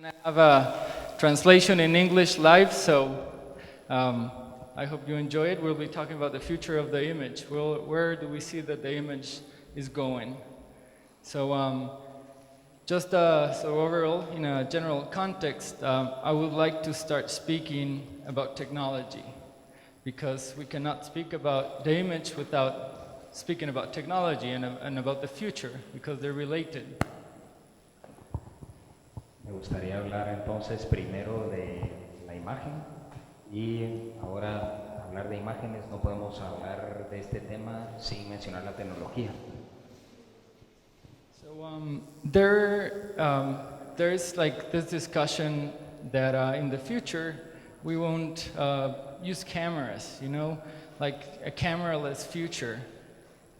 We're gonna have a translation in English live, so I hope you enjoy it. We'll be talking about the future of the image. Where do we see that the image is going? So so overall, in a general context, I would like to start speaking about technology, because we cannot speak about the image without speaking about technology and about the future, because they're related. Me gustaría hablar entonces primero de la imagen, y ahora hablar de imágenes no podemos hablar de este tema sin mencionar la tecnología. So there's like this discussion that in the future we won't use cameras, you know, like a cameraless future.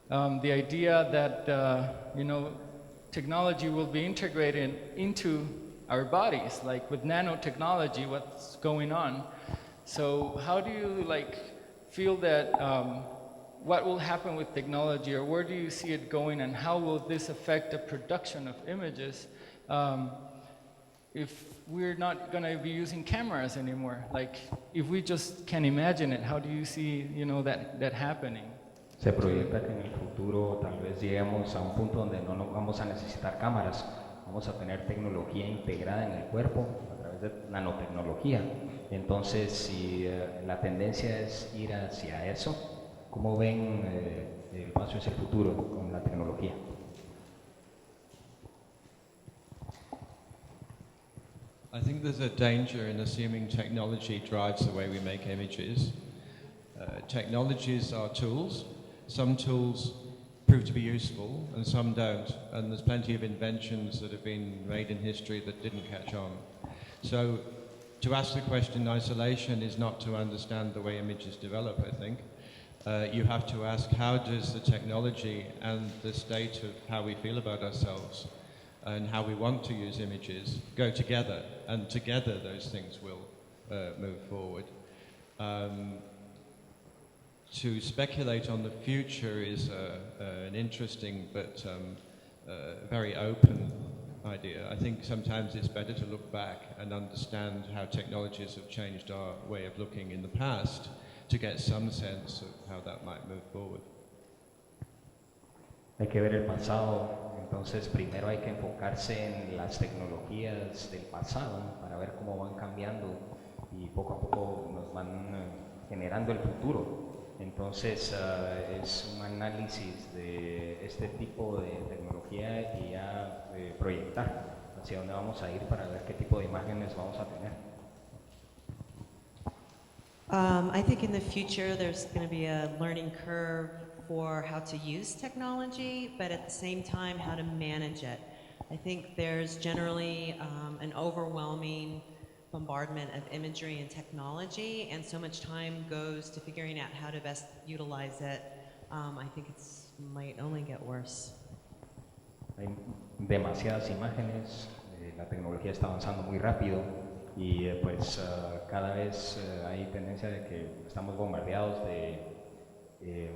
The idea that you know, technology will be integrated into our bodies, like with nanotechnology, what's going on. So how do you like feel that what will happen with technology, or where do you see it going, and how will this affect the production of images if we're not going to be using cameras anymore? Like, if we just can imagine it, how do you see, you know, that happening? Se proyecta que en el futuro tal vez lleguemos a un punto donde no vamos a necesitar cámaras, vamos a tener tecnología integrada en el cuerpo a través de nanotecnología. Entonces, si la tendencia es ir hacia eso, ¿cómo ven el paso hacia el futuro con la tecnología? I think there's a danger in assuming technology drives the way we make images. Technologies are tools. Some tools prove to be useful and some don't, and there's plenty of inventions that have been made in history that didn't catch on. So to ask the question in isolation is not to understand the way images develop, I think. You have to ask, how does the technology and the state of how we feel about ourselves and how we want to use images go together, and together those things will move forward. To speculate on the future is an interesting but very open idea. I think sometimes it's better to look back and understand how technologies have changed our way of looking in the past to get some sense of how that might move forward. Hay que ver el pasado, entonces primero hay que enfocarse en las tecnologías del pasado para ver cómo van cambiando y poco a poco nos van generando el futuro. Entonces es un análisis de este tipo de tecnología y ya proyectar hacia dónde vamos a ir para ver qué tipo de imágenes vamos a tener. I think in the future there's going to be a learning curve for how to use technology, but at the same time how to manage it. I think there's generally an overwhelming bombardment of imagery and technology, and so much time goes to figuring out how to best utilize it. I think it might only get worse. Hay demasiadas imágenes, la tecnología está avanzando muy rápido y pues cada vez hay tendencia de que estamos bombardeados de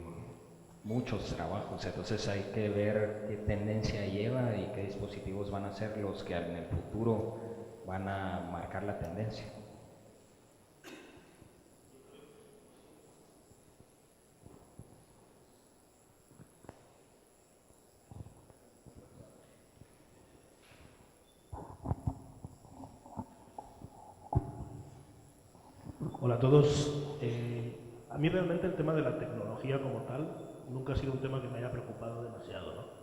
muchos trabajos, entonces hay que ver qué tendencia lleva y qué dispositivos van a ser los que en el futuro van a marcar la tendencia. Hola a todos. A mí realmente el tema de la tecnología como tal nunca ha sido un tema que me haya preocupado demasiado, ¿no?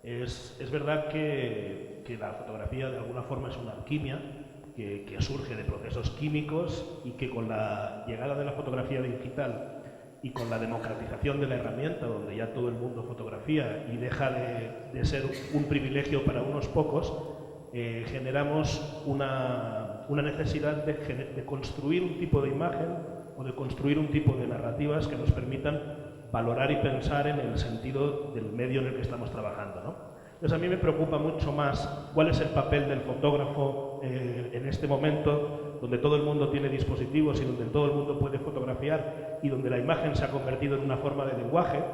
Es verdad que la fotografía de alguna forma es una alquimia que surge de procesos químicos, y que con la llegada de la fotografía digital y con la democratización de la herramienta, donde ya todo el mundo fotografía y deja de ser un privilegio para unos pocos, generamos una necesidad de construir un tipo de imagen o de construir un tipo de narrativas que nos permitan valorar y pensar en el sentido del medio en el que estamos trabajando, ¿no? Entonces a mí me preocupa mucho más cuál es el papel del fotógrafo en este momento, donde todo el mundo tiene dispositivos y donde todo el mundo puede fotografiar y donde la imagen se ha convertido en una forma de lenguaje,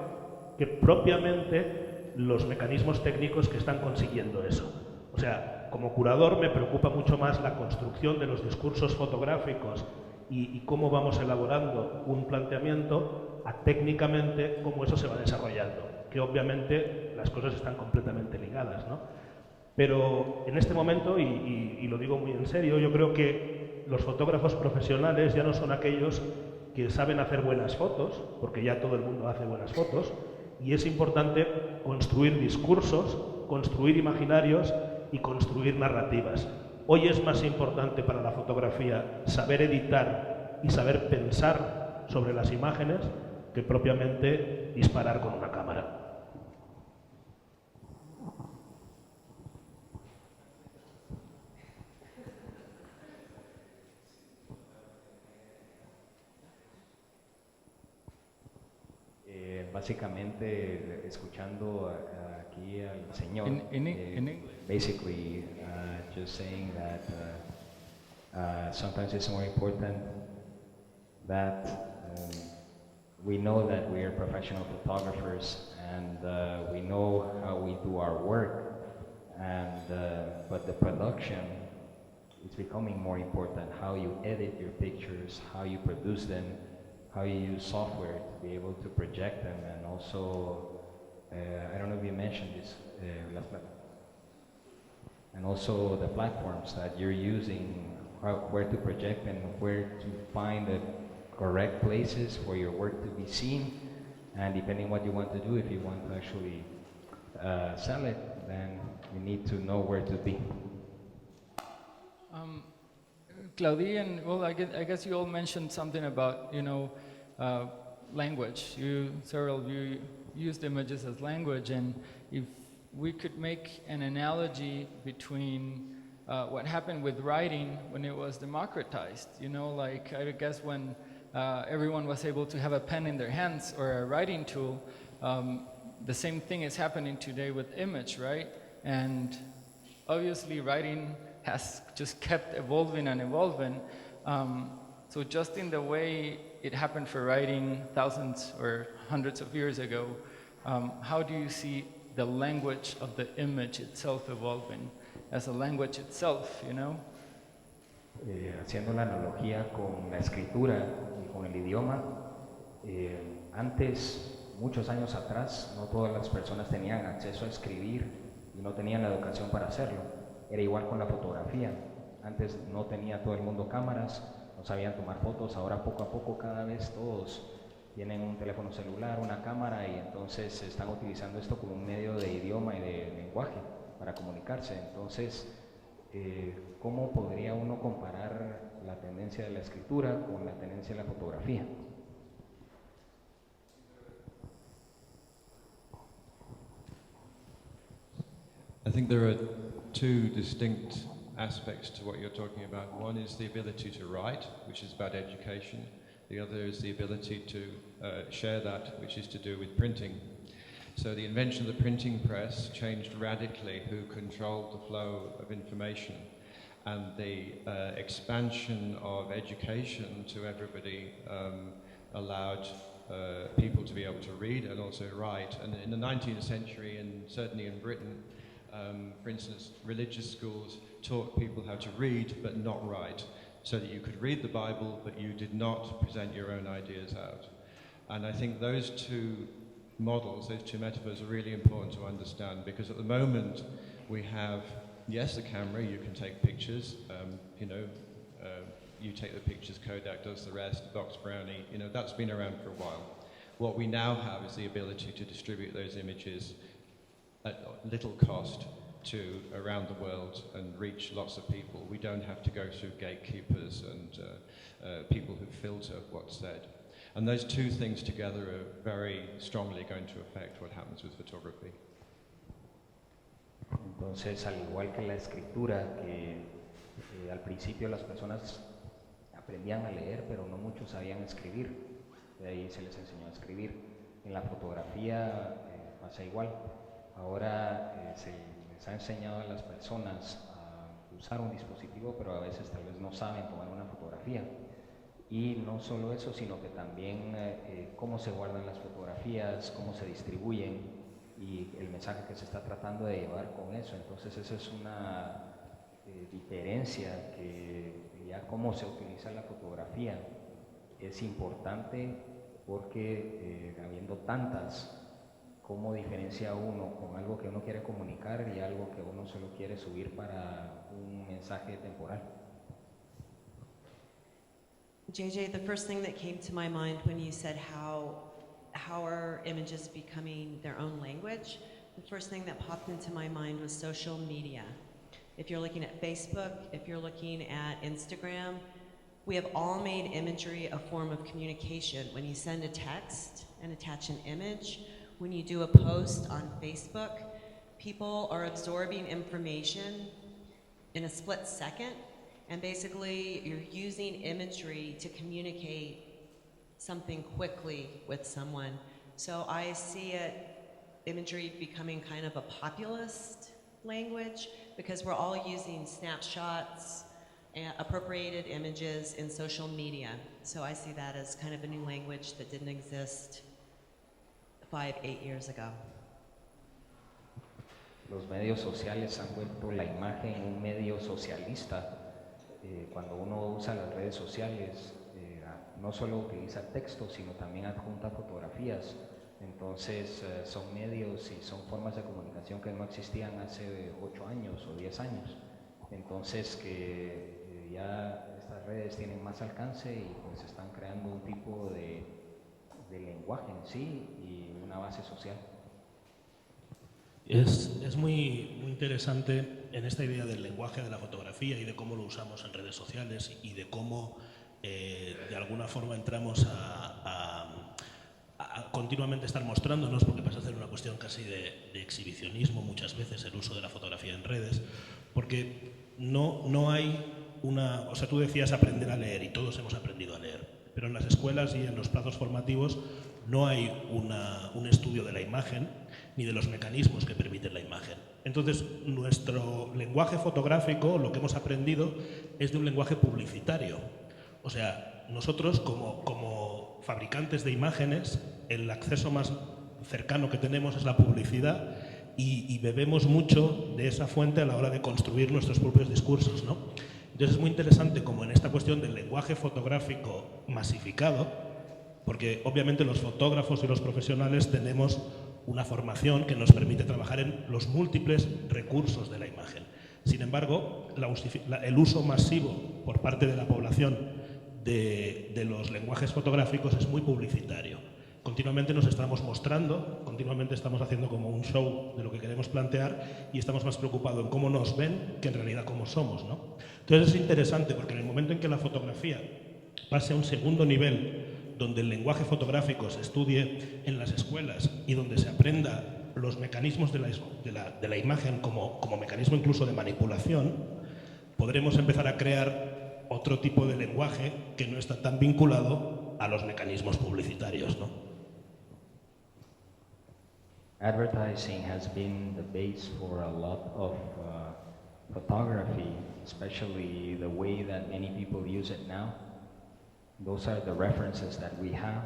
que propiamente los mecanismos técnicos que están consiguiendo eso. O O sea, como curador me preocupa mucho más la construcción de los discursos fotográficos y cómo vamos elaborando un planteamiento a técnicamente cómo eso se va desarrollando, que obviamente las cosas están completamente ligadas, ¿no? Pero en este momento, y lo digo muy en serio, yo creo que los fotógrafos profesionales ya no son aquellos que saben hacer buenas fotos, porque ya todo el mundo hace buenas fotos, y es importante construir discursos, construir imaginarios y construir narrativas. Hoy es más importante para la fotografía saber editar y saber pensar sobre las imágenes que propiamente disparar con una cámara. Básicamente, escuchando aquí al señor, In basically just saying that sometimes it's more important that we know that we are professional photographers and we know how we do our work, and but the production is becoming more important. How you edit your pictures, how you produce them, how you use software to be able to project them, and also, I don't know if you mentioned this, and also the platforms that you're using, where to project and where to find the correct places for your work to be seen, and depending on what you want to do, if you want to actually sell it, then you need to know where to be. Claudie, and well, I guess you all mentioned something about, language. Several of you used images as language, and if we could make an analogy between what happened with writing when it was democratized, like I guess when everyone was able to have a pen in their hands or a writing tool, the same thing is happening today with image, right? And obviously writing has just kept evolving and evolving. So just in the way it happened for writing thousands or hundreds of years ago, how do you see the language of the image itself evolving as a language itself, Haciendo la analogía con la escritura y con el idioma, antes, muchos años atrás, no todas las personas tenían acceso a escribir y no tenían la educación para hacerlo. Era igual con la fotografía. Antes no tenía todo el mundo cámaras, no sabían tomar fotos. Ahora poco a poco cada vez todos tienen un teléfono celular, una cámara, y entonces están utilizando esto como un medio de idioma y de lenguaje para comunicarse. Entonces, ¿cómo podría uno comparar la tendencia de la escritura con la tendencia de la fotografía? I think there are two distinct aspects to what you're talking about. One is the ability to write, which is about education. The other is the ability to share that, which is to do with printing. So the invention of the printing press changed radically who controlled the flow of information, and the expansion of education to everybody allowed people to be able to read and also write. And in the 19th century, and certainly in Britain, for instance, religious schools taught people how to read but not write, so that you could read the Bible but you did not present your own ideas out. And I think those two models, those two metaphors are really important to understand, because at the moment we have, yes, a camera, you can take pictures, you take the pictures, Kodak does the rest, Box Brownie, that's been around for a while. What we now have is the ability to distribute those images at little cost to around the world and reach lots of people. We don't have to go through gatekeepers and people who filter what's said. And those two things together are very strongly going to affect what happens with photography. Entonces, al igual que la escritura, que al principio las personas aprendían a leer, pero no muchos sabían escribir, de ahí se les enseñó a escribir. En la fotografía pasa igual. Ahora se les ha enseñado a las personas a usar un dispositivo, pero a veces tal vez no saben tomar una fotografía. Y no solo eso, sino que también cómo se guardan las fotografías, cómo se distribuyen. y el mensaje que se está tratando de llevar con eso. Entonces esa es una diferencia que ya cómo se utiliza la fotografía es importante porque habiendo tantas, cómo diferencia uno con algo que uno quiere comunicar y algo que uno solo quiere subir para un mensaje temporal. JJ, the first thing that came to my mind when you said how are images becoming their own language, the first thing that popped into my mind was social media. If you're looking at Facebook, if you're looking at Instagram, we have all made imagery a form of communication. When you send a text and attach an image, when you do a post on Facebook, people are absorbing information in a split second, and basically you're using imagery to communicate something quickly with someone. So I see imagery becoming kind of a populist language because we're all using snapshots and appropriated images in social media. So I see that as kind of a new language that didn't exist 5-8 years ago. Los medios sociales han vuelto la imagen un medio socialista. Cuando uno usa las redes sociales, no solo utiliza texto, sino también adjunta fotografías. Entonces son medios y son formas de comunicación que no existían hace 8 años o 10 años. Entonces que ya estas redes tienen más alcance y pues están creando un tipo de lenguaje en sí y una base social. Es muy interesante en esta idea del lenguaje de la fotografía y de cómo lo usamos en redes sociales y de cómo de alguna forma entramos a continuamente estar mostrándonos, porque pasa a ser una cuestión casi de exhibicionismo muchas veces el uso de la fotografía en redes, porque no hay una... O sea, tú decías aprender a leer y todos hemos aprendido a leer, pero en las escuelas y en los plazos formativos no hay un estudio de la imagen ni de los mecanismos que permiten la imagen. Entonces, nuestro lenguaje fotográfico, lo que hemos aprendido, es de un lenguaje publicitario. O sea, nosotros como fabricantes de imágenes, el acceso más cercano que tenemos es la publicidad y bebemos mucho de esa fuente a la hora de construir nuestros propios discursos, ¿no? Entonces es muy interesante como en esta cuestión del lenguaje fotográfico masificado, porque obviamente los fotógrafos y los profesionales tenemos una formación que nos permite trabajar en los múltiples recursos de la imagen. Sin embargo, el uso masivo por parte de la población de los lenguajes fotográficos es muy publicitario. Continuamente nos estamos mostrando, continuamente estamos haciendo como un show de lo que queremos plantear y estamos más preocupados en cómo nos ven que en realidad cómo somos, ¿no? Entonces es interesante porque en el momento en que la fotografía pase a un segundo nivel, donde el lenguaje fotográfico se estudie en las escuelas y donde se aprenda los mecanismos de la imagen como mecanismo incluso de manipulación, podremos empezar a crear otro tipo de lenguaje que no está tan vinculado a los mecanismos publicitarios, ¿no? Advertising has been the base for a lot of photography, especially the way that many people use it now. Those are the references that we have.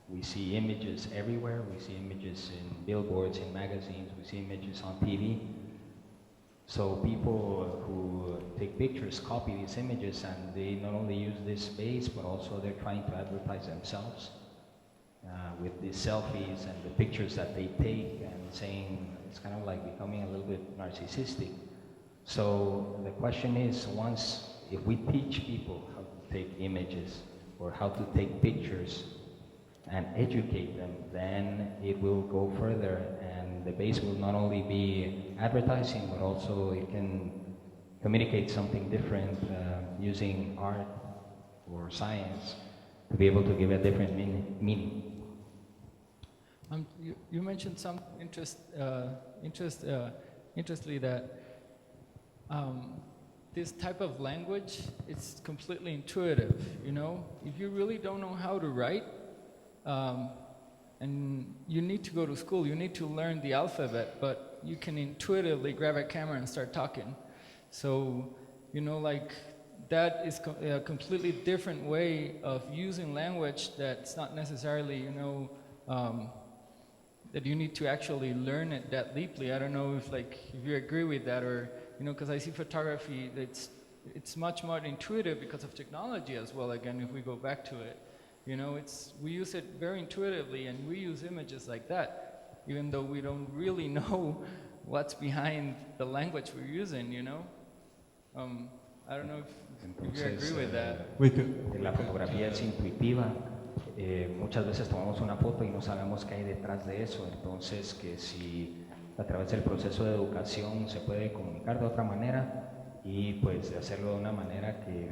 We see images everywhere. We see images in billboards, in magazines. We see images on TV. So people who take pictures copy these images and they not only use this space, but also they're trying to advertise themselves with these selfies and the pictures that they take and saying it's kind of like becoming a little bit narcissistic. So the question is, if we teach people how to take images or how to take pictures and educate them, then it will go further and the base will not only be advertising, but also it can communicate something different using art or science to be able to give a different meaning. You mentioned some interestingly that this type of language, it's completely intuitive, you know? If you really don't know how to write, and you need to go to school, you need to learn the alphabet, but you can intuitively grab a camera and start talking. So, you know, like, that is a completely different way of using language that's not necessarily, you know, that you need to actually learn it that deeply. I don't know if if you agree with that, or because I see photography, it's much more intuitive because of technology as well. Again, if we go back to it, we use it very intuitively, and we use images like that, even though we don't really know what's behind the language we're using. I don't know if you agree with that. La fotografía es intuitiva. Muchas veces tomamos una foto y no sabemos qué hay detrás de eso. Entonces, que si a través del proceso de educación se puede comunicar de otra manera y pues de hacerlo de una manera que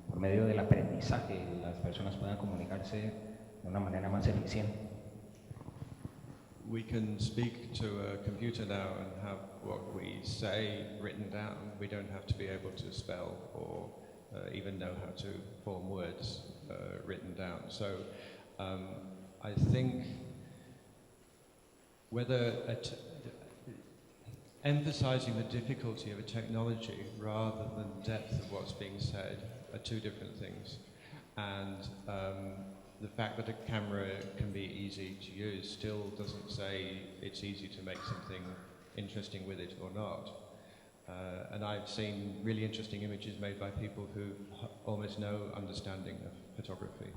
por medio del aprendizaje las personas puedan comunicarse de una manera más eficiente. We can speak to a computer now and have what we say written down. We don't have to be able to spell or even know how to form words written down. So I think whether emphasizing the difficulty of a technology rather than depth of what's being said are two different things. And the fact that a camera can be easy to use still doesn't say it's easy to make something interesting with it or not. And I've seen really interesting images made by people who almost no understanding of photography.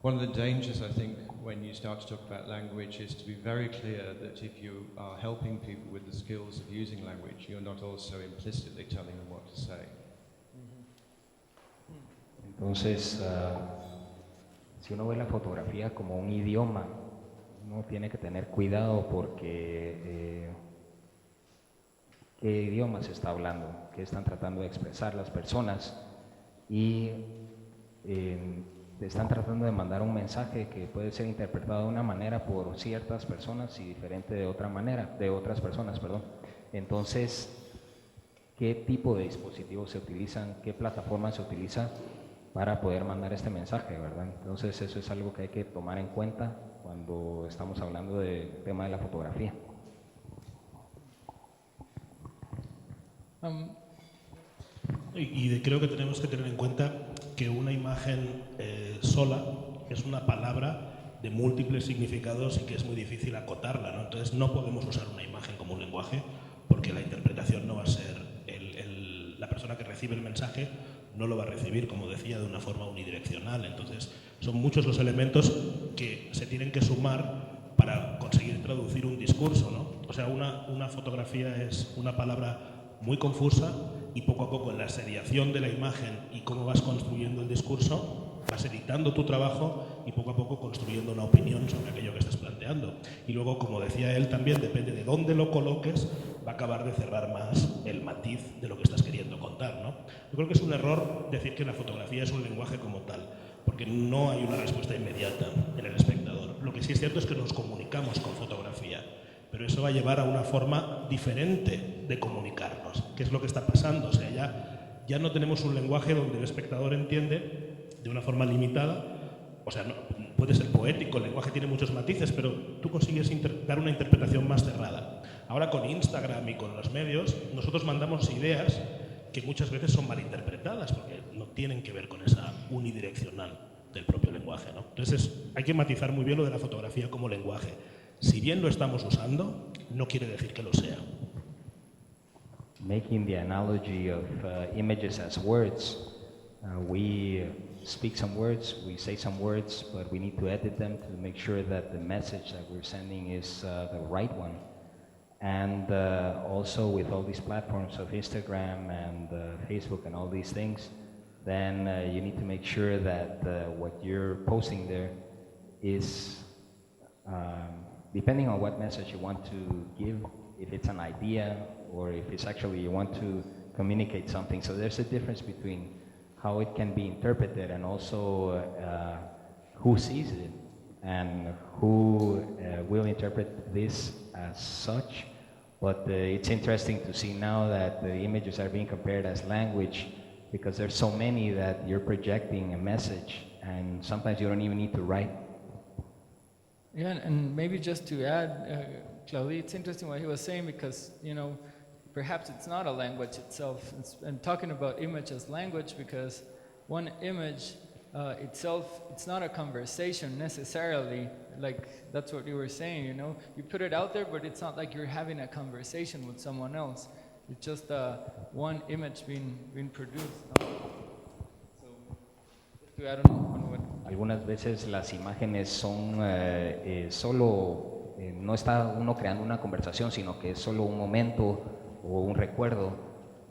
One of the dangers, I think, when you start to talk about language is to be very clear that if you are helping people with the skills of using language, you're not also implicitly telling them what to say. Entonces, si uno ve la fotografía como un idioma, uno tiene que tener cuidado porque qué idioma se está hablando, qué están tratando de expresar las personas y están tratando de mandar un mensaje que puede ser interpretado de una manera por ciertas personas y diferente de otra manera, de otras personas, perdón. Entonces, ¿qué tipo de dispositivos se utilizan? ¿Qué plataforma se utiliza para poder mandar este mensaje, verdad? Entonces, eso es algo que hay que tomar en cuenta cuando estamos hablando del tema de la fotografía. Creo que tenemos que tener en cuenta que una imagen sola es una palabra de múltiples significados y que es muy difícil acotarla, ¿no? Entonces no podemos usar una imagen como un lenguaje porque la interpretación no va a ser, la persona que recibe el mensaje no lo va a recibir, como decía, de una forma unidireccional. Entonces son muchos los elementos que se tienen que sumar para conseguir traducir un discurso, ¿no? O sea, una fotografía es una palabra muy confusa y poco a poco en la seriación de la imagen y cómo vas construyendo el discurso, vas editando tu trabajo y poco a poco construyendo una opinión sobre aquello que estás planteando. Y luego, como decía él también, depende de dónde lo coloques, va a acabar de cerrar más el matiz de lo que estás queriendo contar, ¿no? Yo creo que es un error decir que la fotografía es un lenguaje como tal, porque no hay una respuesta inmediata en el espectador. Lo que sí es cierto es que nos comunicamos con fotografía, pero eso va a llevar a una forma diferente de comunicarnos, que es lo que está pasando. O sea, ya no tenemos un lenguaje donde el espectador entiende de una forma limitada. O sea, puede ser poético, el lenguaje tiene muchos matices, pero tú consigues dar una interpretación más cerrada. Ahora con Instagram y con los medios, nosotros mandamos ideas que muchas veces son malinterpretadas porque no tienen que ver con esa unidireccional del propio lenguaje, ¿no? Entonces hay que matizar muy bien lo de la fotografía como lenguaje. Si bien lo estamos usando, no quiere decir que lo sea. Making the analogy of images as words, we speak some words, we say some words, but we need to edit them to make sure that the message that we're sending is the right one. And also with all these platforms of Instagram and Facebook and all these things, then you need to make sure that what you're posting there is depending on what message you want to give, if it's an idea or if it's actually you want to communicate something. So there's a difference between how it can be interpreted and also who sees it and who will interpret this as such. But it's interesting to see now that the images are being compared as language because there's so many that you're projecting a message and sometimes you don't even need to write. Yeah, and maybe just to add, Claudia, it's interesting what he was saying because, perhaps it's not a language itself. And talking about image as language because one image itself, it's not a conversation necessarily. like that's what you were saying, you know? You put it out there, but it's not like you're having a conversation with someone else. It's just one image being produced, no? So, just to add on what... Algunas veces las imágenes son solo, no está uno creando una conversación, sino que es solo un momento o un recuerdo,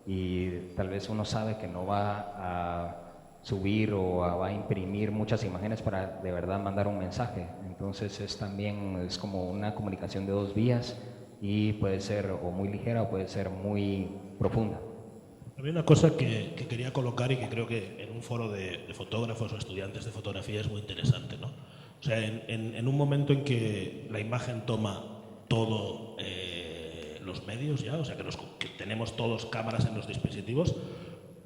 y tal vez uno sabe que no va a subir o va a imprimir muchas imágenes para de verdad mandar un mensaje. Entonces es como una comunicación de dos vías y puede ser o muy ligera o puede ser muy profunda. Había una cosa que quería colocar y que creo que en un foro de fotógrafos o estudiantes de fotografía es muy interesante, ¿no? O sea, en un momento en que la imagen toma todo los medios ya, o sea, que tenemos todos cámaras en los dispositivos,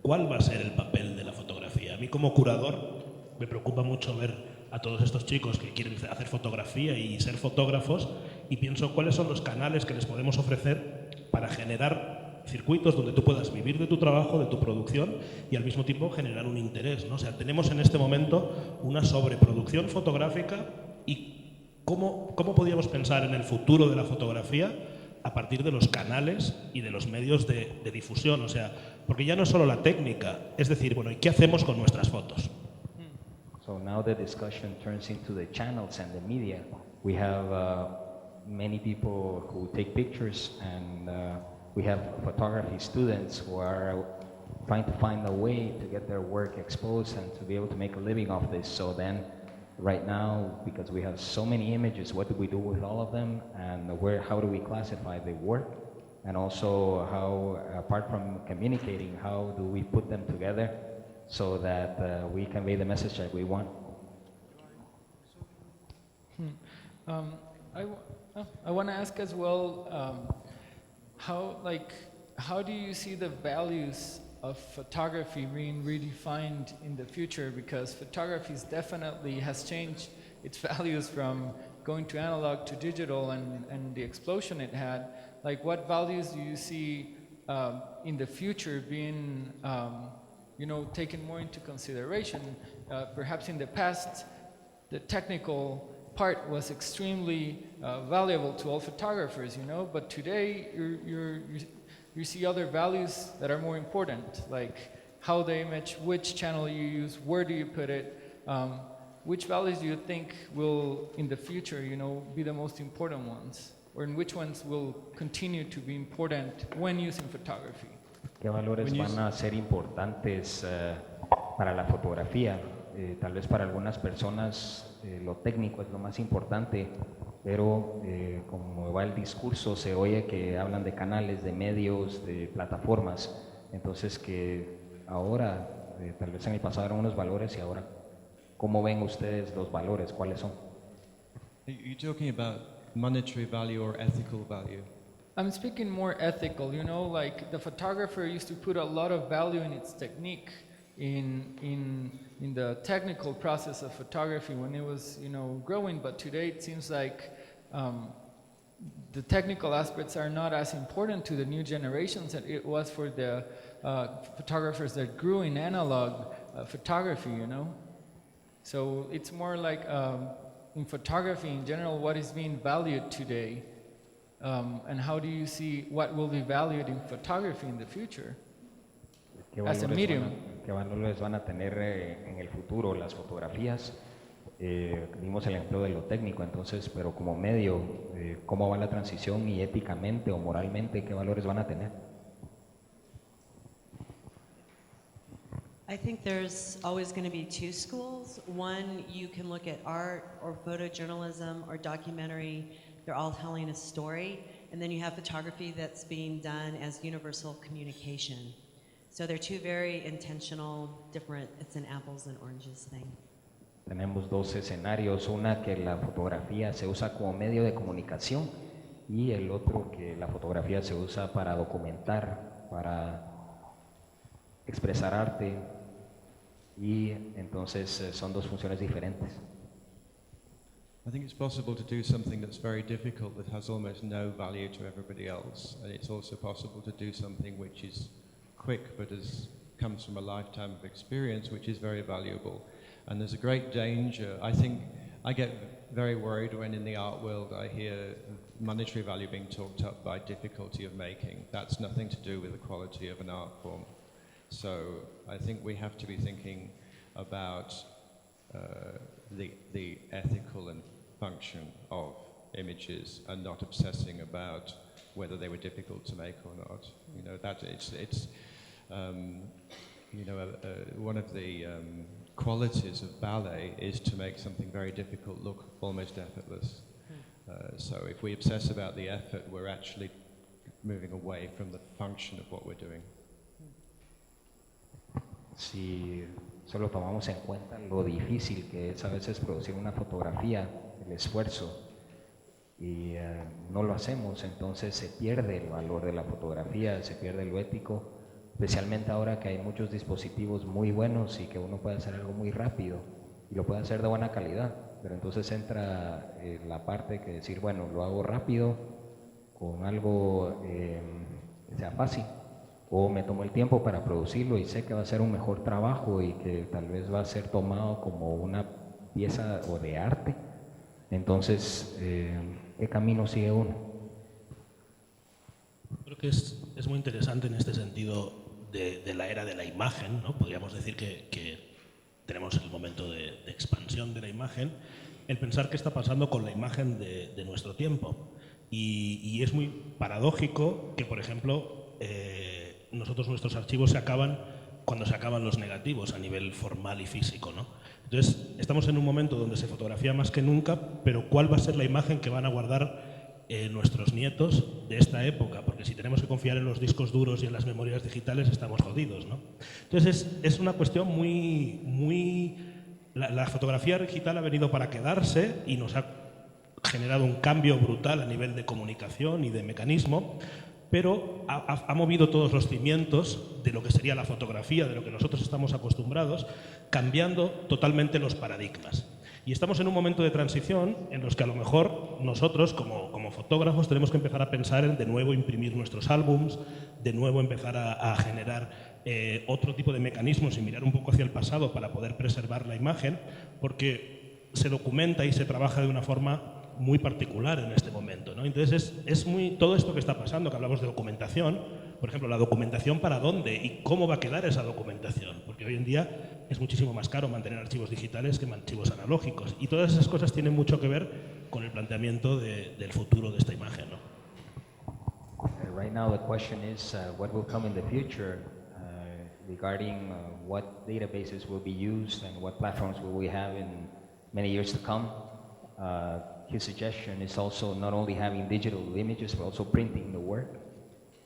¿cuál va a ser el papel de la fotografía? A mí como curador me preocupa mucho ver a todos estos chicos que quieren hacer fotografía y ser fotógrafos, y pienso cuáles son los canales que les podemos ofrecer para generar circuitos donde tú puedas vivir de tu trabajo, de tu producción, y al mismo tiempo generar un interés, ¿no? O sea, tenemos en este momento una sobreproducción fotográfica, y ¿cómo podríamos pensar en el futuro de la fotografía a partir de los canales y de los medios de difusión? O sea, porque ya no es solo la técnica, es decir, bueno, ¿y qué hacemos con nuestras fotos? So now the discussion turns into the channels and the media. We have many people who take pictures, and we have photography students who are trying to find a way to get their work exposed and to be able to make a living off this. So then, right now, because we have so many images, what do we do with all of them, and how do we classify the work? And also, how, apart from communicating, how do we put them together so that we convey the message that we want? I want to ask as well, how do you see the values of photography being redefined in the future? Because photography definitely has changed its values from going to analog to digital, and the explosion it had. Like, what values do you see in the future being taken more into consideration? Perhaps in the past, the technical part was extremely valuable to all photographers, but today you see other values that are more important, like how the image, which channel you use, where do you put it, which values do you think will, in the future, be the most important ones, or in which ones will continue to be important when using photography? ¿Qué valores van a ser importantes para la fotografía? Tal vez para algunas personas lo técnico es lo más importante, pero como va el discurso se oye que hablan de canales, de medios, de plataformas, entonces que ahora, tal vez en el pasado eran unos valores y ahora, ¿cómo ven ustedes los valores? ¿Cuáles son? You're talking about monetary value or ethical value? I'm speaking more ethical, like the photographer used to put a lot of value in its technique, in the technical process of photography when it was, growing, but today it seems like the technical aspects are not as important to the new generations as it was for the photographers that grew in analog photography, So it's more like in photography in general, what is being valued today, and how do you see what will be valued in photography in the future as a medium? ¿Qué valores van a tener en el futuro las fotografías? Dimos el ejemplo de lo técnico, entonces, pero como medio, ¿cómo va la transición y éticamente o moralmente qué valores van a tener? I think there's always going to be two schools. One, you can look at art or photojournalism or documentary. They're all telling a story. And then you have photography that's being done as universal communication. So they're two very intentional, different, it's an apples and oranges thing. Tenemos dos escenarios, una que la fotografía se usa como medio de comunicación y el otro que la fotografía se usa para documentar, para expresar arte, y entonces son dos funciones diferentes. I think it's possible to do something that's very difficult that has almost no value to everybody else, and it's also possible to do something which is quick but comes from a lifetime of experience which is very valuable. And there's a great danger. I think I get very worried when in the art world I hear monetary value being talked up by difficulty of making. That's nothing to do with the quality of an art form. So I think we have to be thinking about the ethical and function of images and not obsessing about whether they were difficult to make or not. You know, that it's you know, one of the qualities of ballet is to make something very difficult look almost effortless. So if we obsess about the effort, we're actually moving away from the function of what we're doing. Si solo tomamos en cuenta lo difícil que es a veces producir una fotografía, el esfuerzo, y no lo hacemos, entonces se pierde el valor de la fotografía, se pierde lo ético, especialmente ahora que hay muchos dispositivos muy buenos y que uno puede hacer algo muy rápido y lo puede hacer de buena calidad, pero entonces entra la parte que decir, bueno, lo hago rápido, con algo que sea fácil, o me tomo el tiempo para producirlo y sé que va a ser un mejor trabajo y que tal vez va a ser tomado como una pieza o de arte. Entonces, ¿qué camino sigue uno? Creo que es muy interesante en este sentido de la era de la imagen, ¿no? Podríamos decir que tenemos el momento de expansión de la imagen, el pensar qué está pasando con la imagen de nuestro tiempo. Y es muy paradójico que, por ejemplo, nuestros archivos se acaban cuando se acaban los negativos a nivel formal y físico, ¿no? Entonces, estamos en un momento donde se fotografía más que nunca, pero ¿cuál va a ser la imagen que van a guardar nuestros nietos de esta época? Porque si tenemos que confiar en los discos duros y en las memorias digitales, estamos jodidos, ¿no? Entonces, es una cuestión muy... La fotografía digital ha venido para quedarse y nos ha generado un cambio brutal a nivel de comunicación y de mecanismo, pero ha movido todos los cimientos de lo que sería la fotografía, de lo que nosotros estamos acostumbrados, cambiando totalmente los paradigmas. Y estamos en un momento de transición en los que a lo mejor nosotros, como fotógrafos, tenemos que empezar a pensar en de nuevo imprimir nuestros álbums, de nuevo empezar a generar otro tipo de mecanismos y mirar un poco hacia el pasado para poder preservar la imagen, porque se documenta y se trabaja de una forma muy particular en este momento, ¿no? Entonces todo esto que está pasando, que hablamos de documentación, por ejemplo, la documentación para dónde y cómo va a quedar esa documentación, porque hoy en día es muchísimo más caro mantener archivos digitales que archivos analógicos, y todas esas cosas tienen mucho que ver con el planteamiento del futuro de esta imagen, ¿no? Right now the question is what will come in the future regarding what databases will be used and what platforms will we have in many years to come. His suggestion is also not only having digital images, but also printing the work,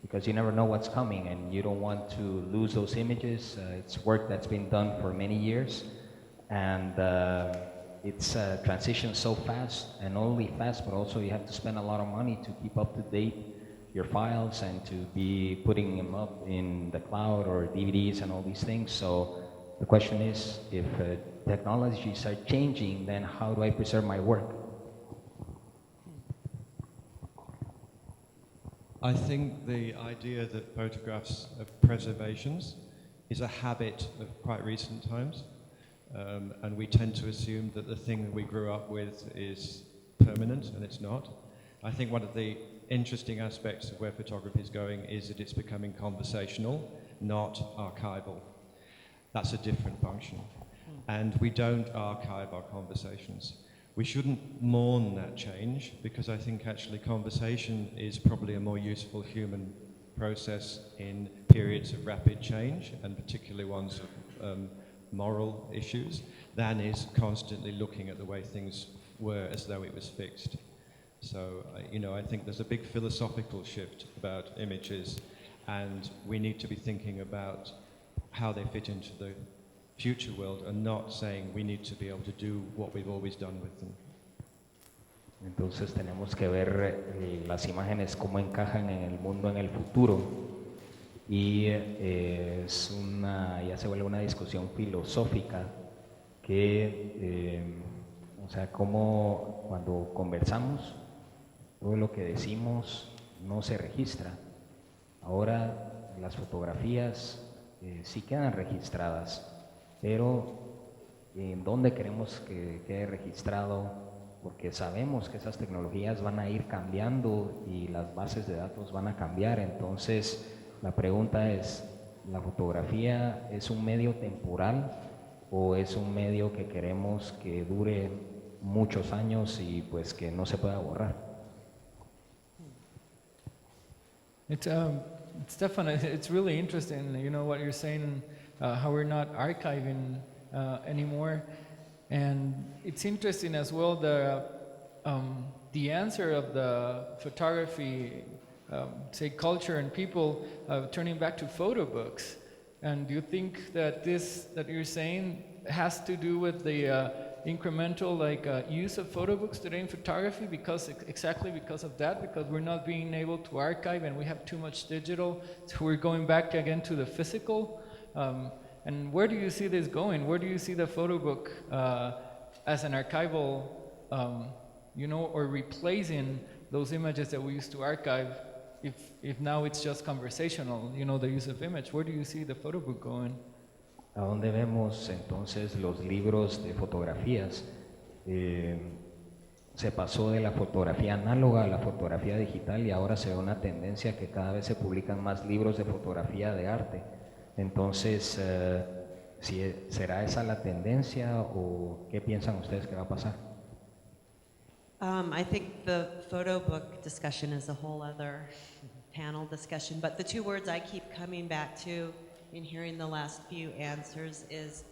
because you never know what's coming and you don't want to lose those images. It's work that's been done for many years, and it's transitioned so fast, and not only fast, but also you have to spend a lot of money to keep up to date your files and to be putting them up in the cloud or DVDs and all these things. So the question is, if technologies are changing, then how do I preserve my work? I think the idea that photographs are preservations is a habit of quite recent times, and we tend to assume that the thing that we grew up with is permanent, and it's not. I think one of the interesting aspects of where photography is going is that it's becoming conversational, not archival. That's a different function, and we don't archive our conversations. We shouldn't mourn that change, because I think actually conversation is probably a more useful human process in periods of rapid change, and particularly ones of moral issues, than is constantly looking at the way things were as though it was fixed. So, you know, I think there's a big philosophical shift about images, and we need to be thinking about how they fit into the future world, and not saying we need to be able to do what we've always done with them. Entonces tenemos que ver las imágenes cómo encajan en el mundo en el futuro, y ya se vuelve una discusión filosófica que, o sea, cómo cuando conversamos todo lo que decimos no se registra. Ahora las fotografías sí quedan registradas, pero ¿en dónde queremos que quede registrado? porque sabemos que esas tecnologías van a ir cambiando y las bases de datos van a cambiar. Entonces, la pregunta es, ¿la fotografía es un medio temporal o es un medio que queremos que dure muchos años y pues que no se pueda borrar? Stefan, it's really interesting, you know, what you're saying, how we're not archiving anymore. And it's interesting as well the answer of the photography, say culture and people turning back to photo books. And do you think that this that you're saying has to do with the incremental use of photo books today in photography exactly because of that, because we're not being able to archive and we have too much digital, so we're going back again to the physical? And where do you see this going? Where do you see the photo book as an archival, or replacing those images that we used to archive? If now it's just conversational, the use of image, where do you see the photo book going? ¿A dónde vemos entonces los libros de fotografías? Se pasó de la fotografía análoga a la fotografía digital y ahora se ve una tendencia que cada vez se publican más libros de fotografía de arte. Entonces, ¿será esa la tendencia o qué piensan ustedes que va a pasar? I think the photo book discussion is a whole other panel discussion, but the two words I keep coming back to in hearing the last few answers is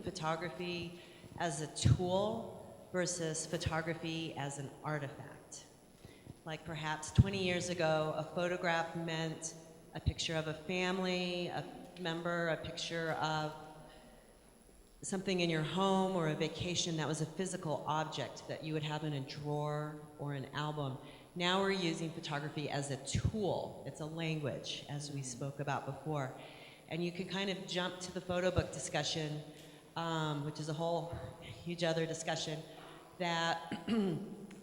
photography as a tool versus photography as an artifact. Like perhaps 20 years ago, a photograph meant a picture of a family, a member, a picture of something in your home or a vacation that was a physical object that you would have in a drawer or an album. Now we're using photography as a tool. It's a language, as we spoke about before. And you can kind of jump to the photo book discussion, which is a whole huge other discussion, that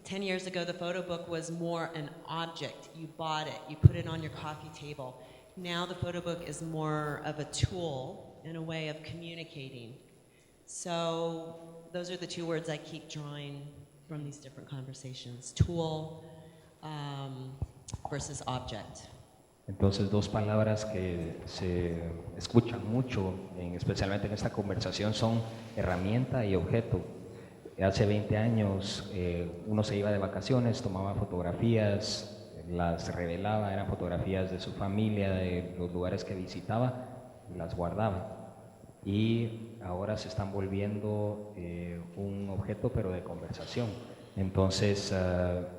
10 years ago the photo book was more an object. You bought it, you put it on your coffee table. Now the photo book is more of a tool and a way of communicating. So those are the two words I keep drawing from these different conversations, tool versus object. Entonces, dos palabras que se escuchan mucho, especialmente en esta conversación, son herramienta y objeto. Hace 20 años uno se iba de vacaciones, tomaba fotografías, las revelaba, eran fotografías de su familia, de los lugares que visitaba, y las guardaba. Y ahora se están volviendo un objeto, pero de conversación. Entonces,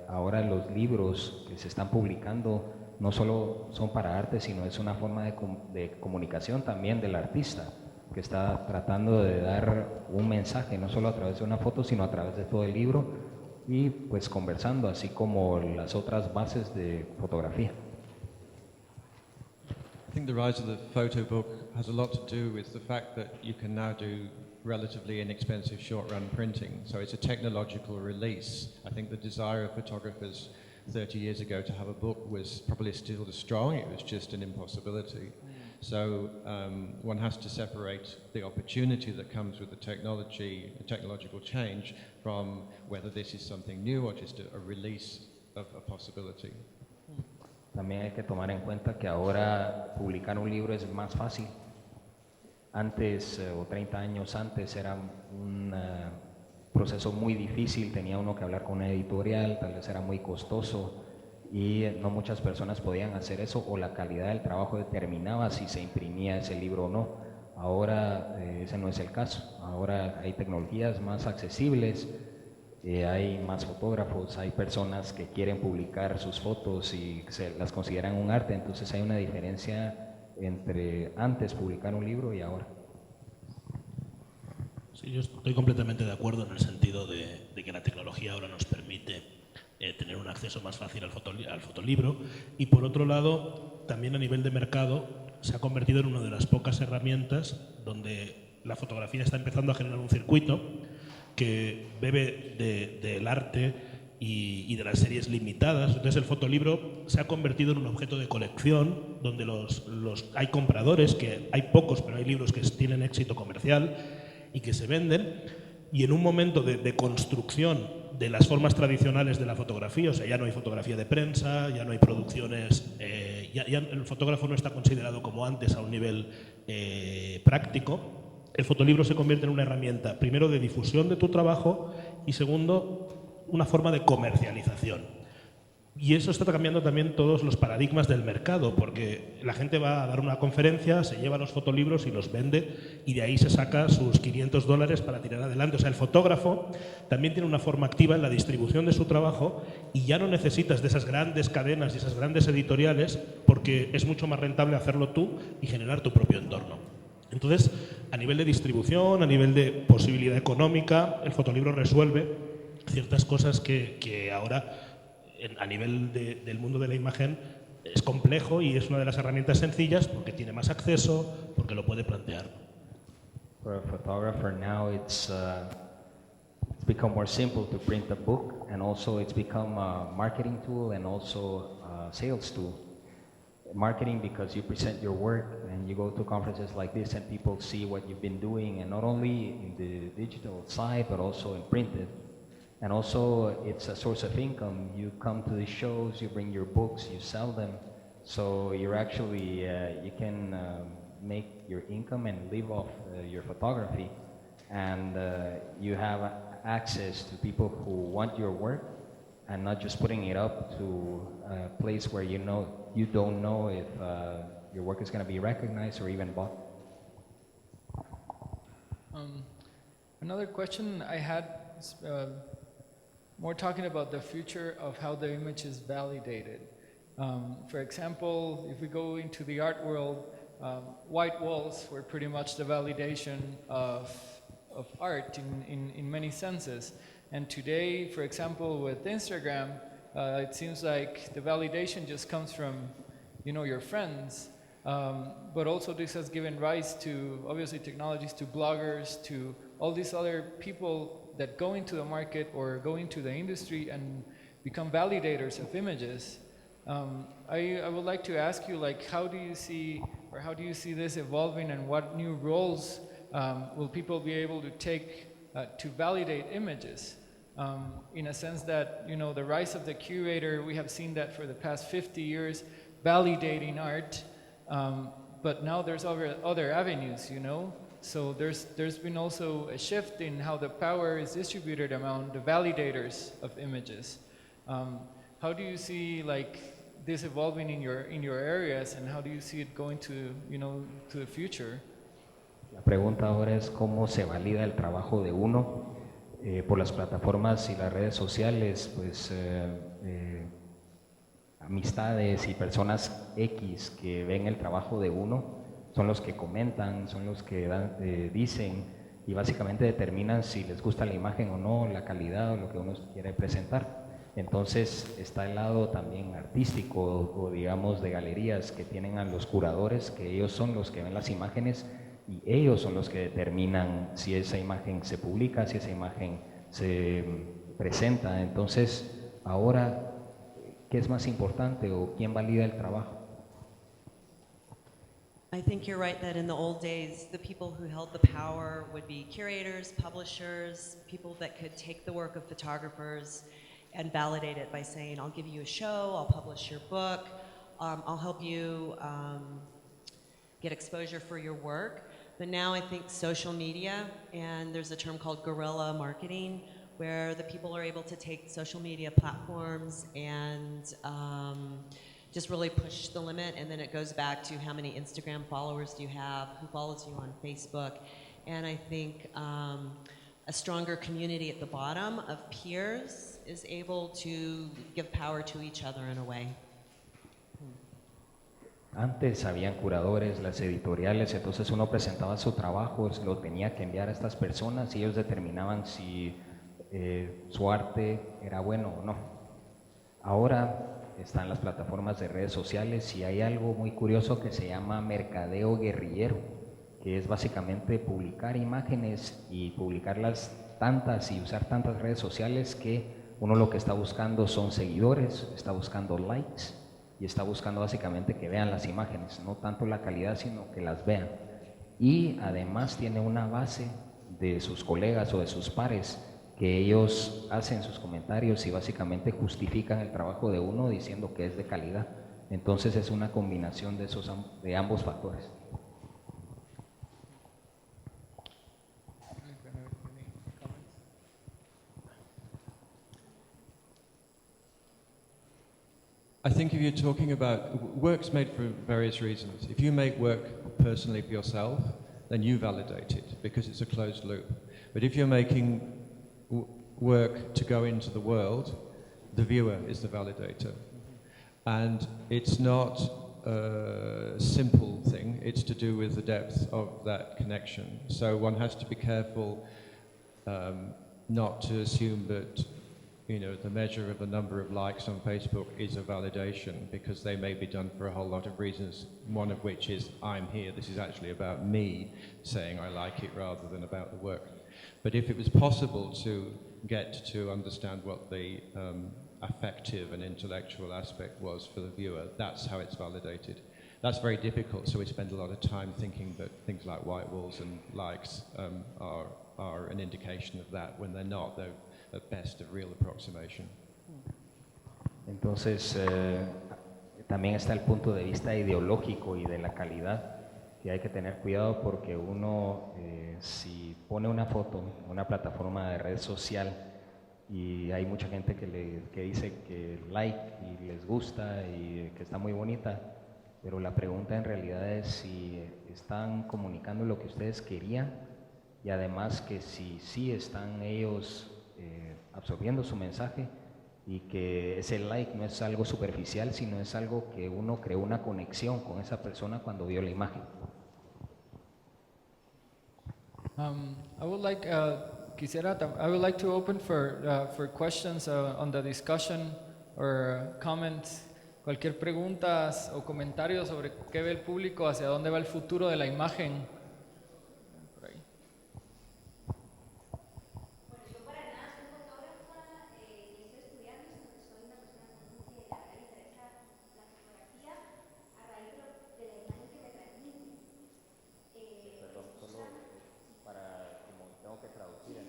ahora los libros que se están publicando no solo son para arte, sino es una forma de comunicación también del artista, que está tratando de dar un mensaje, no solo a través de una foto, sino a través de todo el libro, y pues conversando, así como las otras bases de fotografía. I think the rise of the photo book has a lot to do with the fact that you can now do relatively inexpensive short-run printing. So it's a technological release. I think the desire of photographers 30 years ago to have a book was probably still as strong. It was just an impossibility. So one has to separate the opportunity that comes with the technology, the technological change, from whether this is something new or just a release of a possibility. También hay que tomar en cuenta que ahora publicar un libro es más fácil. Antes, o 30 años antes, era un proceso muy difícil, tenía uno que hablar con una editorial, tal vez era muy costoso y no muchas personas podían hacer eso, o la calidad del trabajo determinaba si se imprimía ese libro o no. Ahora ese no es el caso, ahora hay tecnologías más accesibles, hay más fotógrafos, hay personas que quieren publicar sus fotos y las consideran un arte, entonces hay una diferencia entre antes publicar un libro y ahora. Sí, yo estoy completamente de acuerdo en el sentido de que la tecnología ahora nos permite tener un acceso más fácil al fotolibro, y por otro lado, también a nivel de mercado, se ha convertido en una de las pocas herramientas donde la fotografía está empezando a generar un circuito que bebe del arte y de las series limitadas. Entonces el fotolibro se ha convertido en un objeto de colección donde hay compradores, que hay pocos, pero hay libros que tienen éxito comercial y que se venden, y en un momento de construcción de las formas tradicionales de la fotografía, o sea, ya no hay fotografía de prensa, ya no hay producciones, ya el fotógrafo no está considerado como antes a un nivel práctico. El fotolibro se convierte en una herramienta, primero, de difusión de tu trabajo y segundo, una forma de comercialización. Y eso está cambiando también todos los paradigmas del mercado, porque la gente va a dar una conferencia, se lleva los fotolibros y los vende, y de ahí se saca sus $500 para tirar adelante. O sea, el fotógrafo también tiene una forma activa en la distribución de su trabajo, y ya no necesitas de esas grandes cadenas y esas grandes editoriales, porque es mucho más rentable hacerlo tú y generar tu propio entorno. Entonces, a nivel de distribución, a nivel de posibilidad económica, el fotolibro resuelve ciertas cosas que ahora, a nivel del mundo de la imagen, es complejo, y es una de las herramientas sencillas porque tiene más acceso, porque lo puede plantear. For a photographer now, it's become more simple to print a book, and also it's become a marketing tool and also a sales tool. Marketing because you present your work and you go to conferences like this and people see what you've been doing, and not only in the digital side but also in printed. And also it's a source of income. You come to the shows, you bring your books, you sell them. So you're actually, you can make your income and live off your photography. And you have access to people who want your work, and not just putting it up to a place where you don't know if your work is going to be recognized or even bought. Another question I had is, more talking about the future of how the image is validated. For example, if we go into the art world, white walls were pretty much the validation of art in many senses. And today, for example, with Instagram, it seems like the validation just comes from, your friends. But also this has given rise to, obviously, technologies, to bloggers, to all these other people that go into the market or go into the industry and become validators of images. I would like to ask you, how do you see this evolving, and what new roles will people be able to take to validate images? In a sense that, the rise of the curator, we have seen that for the past 50 years, validating art, but now there's other avenues, So there's been also a shift in how the power is distributed among the validators of images. How do you see this evolving in your areas, and how do you see it going to the future? La pregunta ahora es cómo se valida el trabajo de uno por las plataformas y las redes sociales, pues amistades y personas X que ven el trabajo de uno son los que comentan, son los que dicen y básicamente determinan si les gusta la imagen o no, la calidad o lo que uno quiere presentar. Entonces está el lado también artístico o digamos de galerías que tienen a los curadores, que ellos son los que ven las imágenes y ellos son los que determinan si esa imagen se publica, si esa imagen se presenta. Entonces ahora, ¿qué es más importante o quién valida el trabajo? I think you're right that in the old days, the people who held the power would be curators, publishers, people that could take the work of photographers and validate it by saying, I'll give you a show, I'll publish your book, I'll help you get exposure for your work. But now I think social media, and there's a term called guerrilla marketing, where the people are able to take social media platforms and just really push the limit, and then it goes back to how many Instagram followers do you have, who follows you on Facebook, and I think a stronger community at the bottom of peers is able to give power to each other in a way. Antes habían curadores, las editoriales, entonces uno presentaba su trabajo, lo tenía que enviar a estas personas y ellos determinaban si su arte era bueno o no. Ahora están las plataformas de redes sociales y hay algo muy curioso que se llama mercadeo guerrillero, que es básicamente publicar imágenes y publicarlas tantas y usar tantas redes sociales que uno lo que está buscando son seguidores, está buscando likes y está buscando básicamente que vean las imágenes, no tanto la calidad sino que las vean. Y además tiene una base de sus colegas o de sus pares que ellos hacen sus comentarios y básicamente justifican el trabajo de uno diciendo que es de calidad. Entonces es una combinación de ambos factores. I think if you're talking about work's made for various reasons. If you make work personally for yourself, then you validate it because it's a closed loop. But if you're making work to go into the world, the viewer is the validator. And it's not a simple thing, it's to do with the depth of that connection. So one has to be careful not to assume that the measure of the number of likes on Facebook is a validation, because they may be done for a whole lot of reasons, one of which is I'm here, this is actually about me saying I like it rather than about the work. But if it was possible to get to understand what the affective and intellectual aspect was for the viewer, that's how it's validated. That's very difficult, so we spend a lot of time thinking that things like white walls and likes are an indication of that, when they're not. They're at best a real approximation. Entonces, también está el punto de vista ideológico y de la calidad, que hay que tener cuidado porque uno, si pone una foto en una plataforma de red social y hay mucha gente que dice que like y les gusta y que está muy bonita, pero la pregunta en realidad es si están comunicando lo que ustedes querían y además que si sí están ellos absorbiendo su mensaje y que ese like no es algo superficial, sino es algo que uno creó una conexión con esa persona cuando vio la imagen. I would like to open for questions on the discussion or comments. Cualquier preguntas o comentarios sobre qué ve el público, hacia dónde va el futuro de la imagen. Por ahí. Bueno, yo para nada soy fotógrafa ni estoy estudiando, sino que soy una persona común que la verdad le interesa la fotografía a raíz de la imagen que me transmite. Perdón, solo para, como tengo que traducir,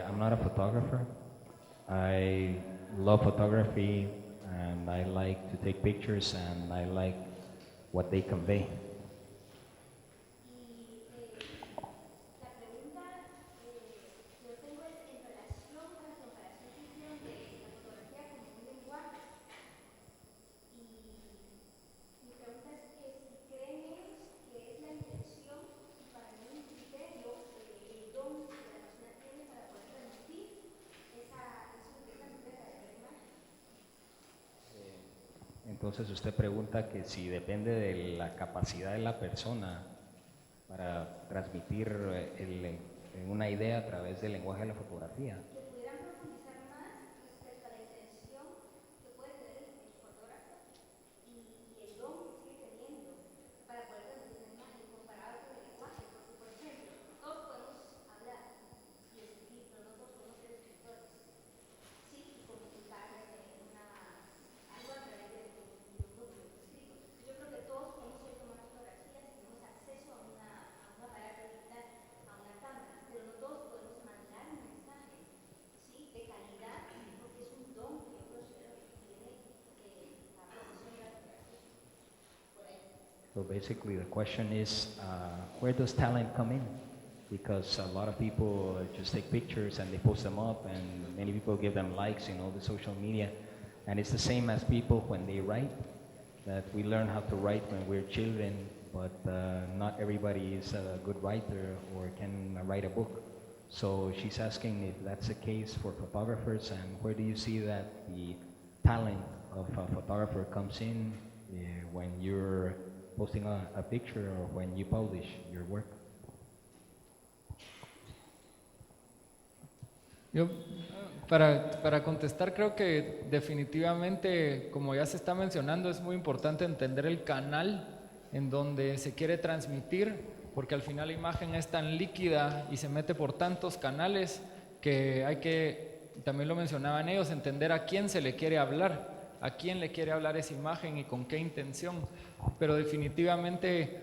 I'm not a photographer. I love photography and I like to take pictures and I like what they convey. La pregunta que yo tengo es en relación con la comparación que hicieron de la fotografía como un lenguaje. Y mi pregunta es que si creen ellos que es la intención y para mí un criterio, el don que la persona tiene para poder transmitir esa completa de la imagen. Entonces usted pregunta que si depende de la capacidad de la persona para transmitir una idea a través del lenguaje de la fotografía. Que pudieran profundizar más respecto a la intención que puede tener el fotógrafo y el don que sigue teniendo para poder transmitir una imagen comparado con el lenguaje. Porque, por ejemplo, todos podemos hablar y escribir, pero no todos podemos ser escritores. Sí, y comunicar algo a través de un documento escrito. Yo creo que todos podemos ir a tomar fotografías y tenemos acceso a un aparato digital, a una cámara, pero no todos podemos mandar un mensaje, ¿sí? De calidad, porque es un don que yo considero que tiene la profesión de la fotografía. Por ahí. So basically the question is, where does talent come in? Because a lot of people just take pictures and they post them up and many people give them likes in all the social media. And it's the same as people when they write, that we learn how to write when we're children, but not everybody is a good writer or can write a book. So she's asking if that's the case for photographers, and where do you see that the talent of a photographer comes in when you're posting a picture or when you publish your work? Yo, para contestar, creo que definitivamente, como ya se está mencionando, es muy importante entender el canal en donde se quiere transmitir, porque al final la imagen es tan líquida y se mete por tantos canales que hay que, también lo mencionaban ellos, entender a quién se le quiere hablar, a quién le quiere hablar esa imagen y con qué intención. Pero definitivamente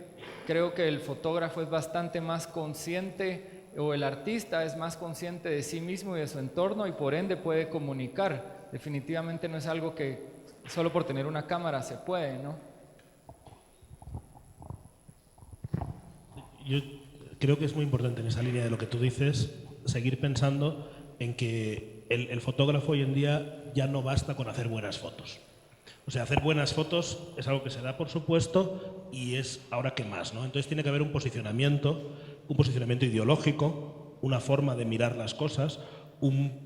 creo que el fotógrafo es bastante más consciente o el artista es más consciente de sí mismo y de su entorno y por ende puede comunicar. Definitivamente no es algo que solo por tener una cámara se puede, ¿no? Yo creo que es muy importante en esa línea de lo que tú dices, seguir pensando en que el fotógrafo hoy en día ya no basta con hacer buenas fotos. O sea, hacer buenas fotos es algo que se da por supuesto y es ahora que más, ¿no? Entonces tiene que haber un posicionamiento ideológico, una forma de mirar las cosas, un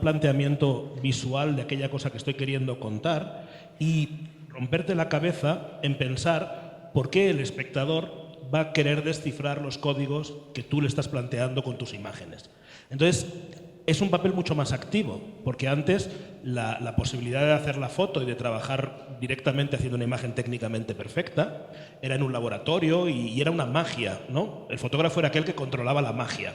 planteamiento visual de aquella cosa que estoy queriendo contar y romperte la cabeza en pensar por qué el espectador va a querer descifrar los códigos que tú le estás planteando con tus imágenes. Entonces, es un papel mucho más activo, porque antes la posibilidad de hacer la foto y de trabajar directamente haciendo una imagen técnicamente perfecta era en un laboratorio y era una magia, ¿no? El fotógrafo era aquel que controlaba la magia.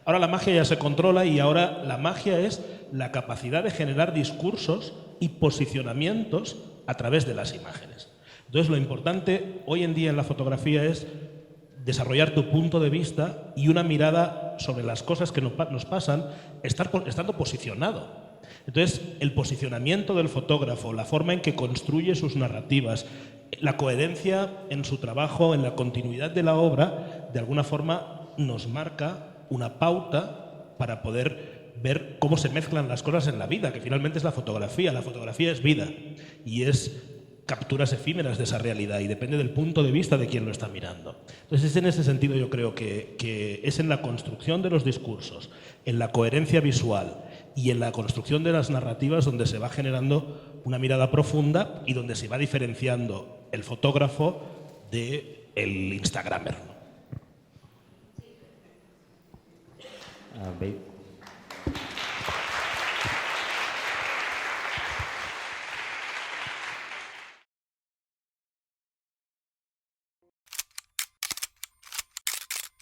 Ahora la magia ya se controla y ahora la magia es la capacidad de generar discursos y posicionamientos a través de las imágenes. Entonces, lo importante hoy en día en la fotografía es desarrollar tu punto de vista y una mirada sobre las cosas que nos pasan, estando posicionado. Entonces, el posicionamiento del fotógrafo, la forma en que construye sus narrativas, la coherencia en su trabajo, en la continuidad de la obra, de alguna forma nos marca una pauta para poder ver cómo se mezclan las cosas en la vida, que finalmente es la fotografía. La fotografía es vida y es capturas efímeras de esa realidad y depende del punto de vista de quien lo está mirando. Entonces, en ese sentido yo creo que es en la construcción de los discursos, en la coherencia visual y en la construcción de las narrativas donde se va generando una mirada profunda y donde se va diferenciando el fotógrafo del instagramer, ¿no? Ve-